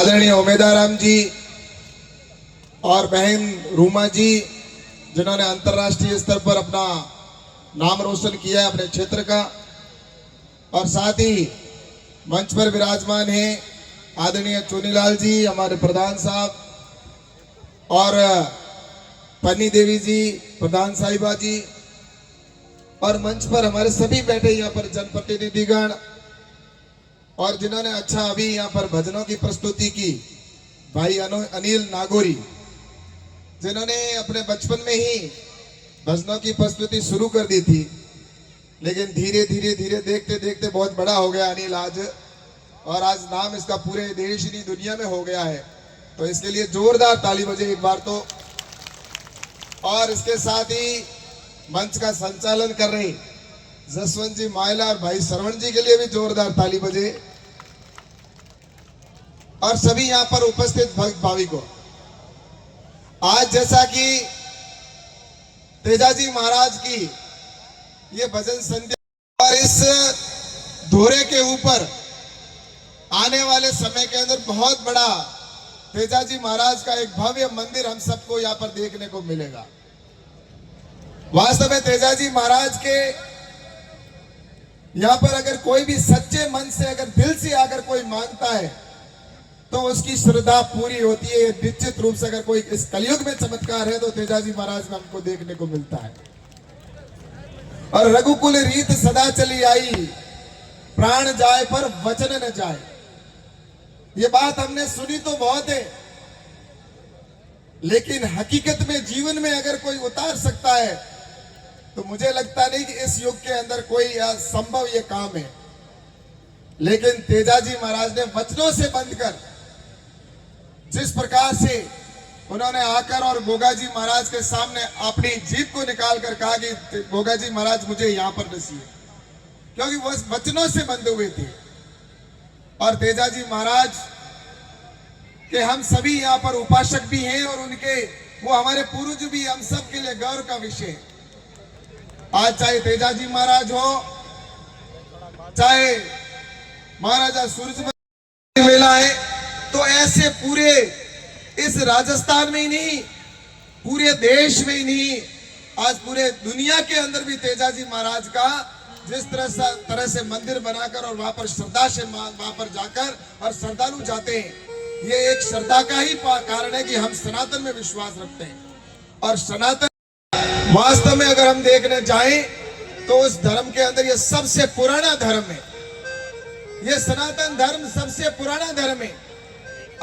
आदरणीय उमेदाराम जी और बहन रूमा जी, जिन्होंने अंतर्राष्ट्रीय स्तर पर अपना नाम रोशन किया है अपने क्षेत्र का, और साथ ही मंच पर विराजमान हैं आदरणीय चुनीलाल जी, हमारे प्रधान साहब, और पन्नी देवी जी, प्रधान साहिबा जी, और मंच पर हमारे सभी बैठे यहाँ पर जनप्रतिनिधिगण, और जिन्होंने अच्छा अभी यहाँ पर भजनों की प्रस्तुति की, भाई अनिल नागौरी, जिन्होंने अपने बचपन में ही भजनों की प्रस्तुति शुरू कर दी थी, लेकिन धीरे धीरे धीरे देखते देखते बहुत बड़ा हो गया अनिल आज, और आज नाम इसका पूरे देश नहीं दुनिया में हो गया है। तो इसके लिए जोरदार ताली बजे एक बार तो। और इसके साथ ही मंच का संचालन कर रहे जसवंत जी मायला और भाई श्रवण जी के लिए भी जोरदार ताली बजे, और सभी यहाँ पर उपस्थित भक्त भाविकों। आज जैसा कि तेजाजी महाराज की ये भजन संध्या, और इस दोहरे के ऊपर आने वाले समय के अंदर बहुत बड़ा तेजाजी महाराज का एक भव्य मंदिर हम सबको यहाँ पर देखने को मिलेगा। वास्तव में तेजाजी महाराज के यहाँ पर अगर कोई भी सच्चे मन से, अगर दिल से अगर कोई मानता है तो उसकी श्रद्धा पूरी होती है। निश्चित रूप से अगर कोई इस कलयुग में चमत्कार है तो तेजाजी महाराज में हमको देखने को मिलता है। और रघुकुल रीत सदा चली आई, प्राण जाए पर वचन न जाए। ये बात हमने सुनी तो बहुत है, लेकिन हकीकत में जीवन में अगर कोई उतार सकता है तो मुझे लगता नहीं कि इस युग के अंदर कोई संभव ये काम है। लेकिन तेजाजी महाराज ने वचनों से बंधकर जिस प्रकार से उन्होंने आकर और गोगाजी महाराज के सामने अपनी जीभ को निकाल कर कहा कि गोगाजी महाराज मुझे यहां पर नसीए, क्योंकि वो वचनों से बंधे हुए थे। और तेजाजी महाराज के हम सभी यहाँ पर उपासक भी हैं, और उनके वो हमारे पूर्वज भी, हम सब के लिए गौरव का विषय है। आज चाहे तेजाजी महाराज हो, चाहे महाराजा सूरजमल मेला है, तो ऐसे पूरे इस राजस्थान में ही नहीं, पूरे देश में ही नहीं, आज पूरे दुनिया के अंदर भी तेजाजी महाराज का जिस तरह से मंदिर बनाकर और वहां पर श्रद्धा से वहां पर जाकर और श्रद्धालु जाते हैं, ये एक श्रद्धा का ही कारण है कि हम सनातन में विश्वास रखते हैं। और सनातन वास्तव में अगर हम देखने जाएं तो उस धर्म के अंदर ये सबसे पुराना धर्म है। ये सनातन धर्म सबसे पुराना धर्म है।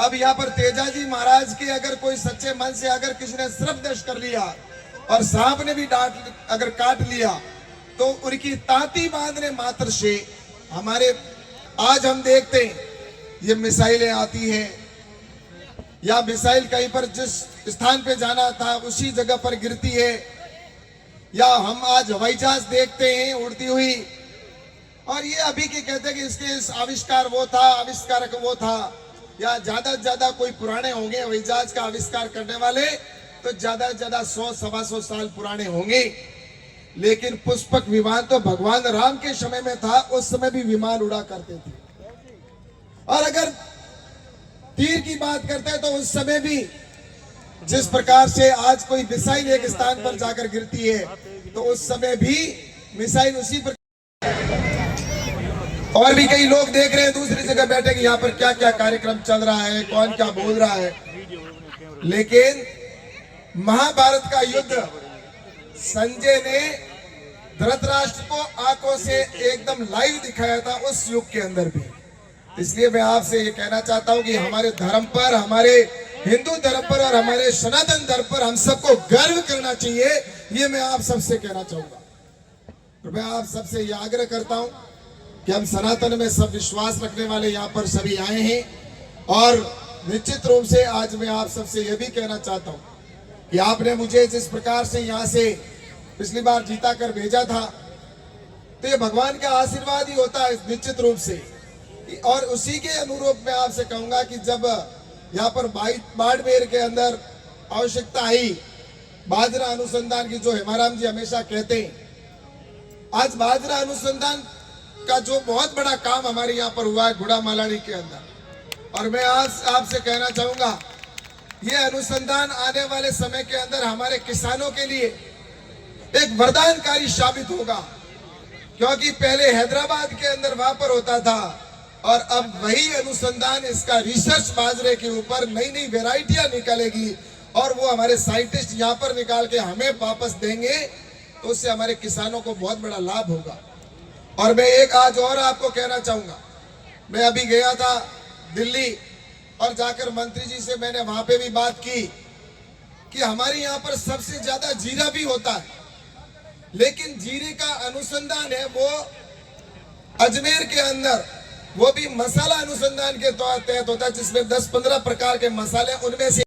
अब यहाँ पर तेजाजी महाराज के अगर कोई सच्चे मन से अगर किसी ने श्रद्धेश कर लिया और सांप ने भी अगर काट लिया, तो उनकी ताती बांधने मात्र से हमारे आज हम देखते हैं ये मिसाइलें आती हैं, या मिसाइल कहीं पर जिस स्थान पे जाना था उसी जगह पर गिरती है, या हम आज हवाई जहाज देखते हैं उड़ती हुई। और ये अभी के कहते हैं कि इसके आविष्कार वो था, आविष्कारक वो था, या ज्यादा से ज्यादा कोई पुराने होंगे हवाई जहाज का आविष्कार करने वाले, तो ज्यादा से ज्यादा 100-125 साल पुराने होंगे। लेकिन पुष्पक विमान तो भगवान राम के समय में था, उस समय भी विमान उड़ा करते थे। और अगर तीर की बात करते हैं तो उस समय भी जिस प्रकार से आज कोई मिसाइल एक स्थान पर जाकर गिरती है, तो उस समय भी मिसाइल उसी पर। और भी कई लोग देख रहे हैं दूसरी जगह बैठे कि यहाँ पर क्या क्या कार्यक्रम चल रहा है, कौन क्या बोल रहा है। लेकिन महाभारत का युद्ध संजय ने धृतराष्ट्र को आंखों से एकदम लाइव दिखाया था उस युग के अंदर भी। इसलिए मैं आपसे ये कहना चाहता हूं कि हमारे धर्म पर, हमारे हिंदू धर्म पर और हमारे सनातन धर्म पर हम सबको गर्व करना चाहिए। ये मैं आप सबसे कहना चाहूंगा। तो मैं आप सबसे ये आग्रह करता हूं कि हम सनातन में सब विश्वास रखने वाले यहाँ पर सभी आए हैं। और निश्चित रूप से आज मैं आप सबसे ये भी कहना चाहता हूँ कि आपने मुझे जिस प्रकार से यहाँ से पिछली बार जीता कर भेजा था, तो ये भगवान का आशीर्वाद ही होता है निश्चित रूप से। और उसी के अनुरूप मैं आपसे कहूंगा कि जब यहाँ पर बाड़मेर के अंदर आवश्यकता आई बाजरा अनुसंधान की, जो हेमाराम जी हमेशा कहते हैं, आज बाजरा अनुसंधान का जो बहुत बड़ा काम हमारे यहाँ पर हुआ है गुड़ा मालानी के अंदर, और मैं आज आपसे कहना चाहूंगा, यह अनुसंधान आने वाले समय के अंदर हमारे किसानों के लिए एक वरदानकारी साबित होगा, क्योंकि पहले हैदराबाद के अंदर वहां पर होता था और अब वही अनुसंधान, इसका रिसर्च बाजरे के ऊपर नई नई वेराइटियां निकलेगी और वो हमारे साइंटिस्ट यहाँ पर निकाल के हमें वापस देंगे, तो उससे हमारे किसानों को बहुत बड़ा लाभ होगा। और मैं एक आज और आपको कहना चाहूंगा, मैं अभी गया था दिल्ली और जाकर मंत्री जी से मैंने वहां पे भी बात की कि हमारे यहाँ पर सबसे ज्यादा जीरा भी होता है, लेकिन जीरे का अनुसंधान है वो अजमेर के अंदर, वो भी मसाला अनुसंधान के तहत होता है, जिसमें 10-15 प्रकार के मसाले, उनमें से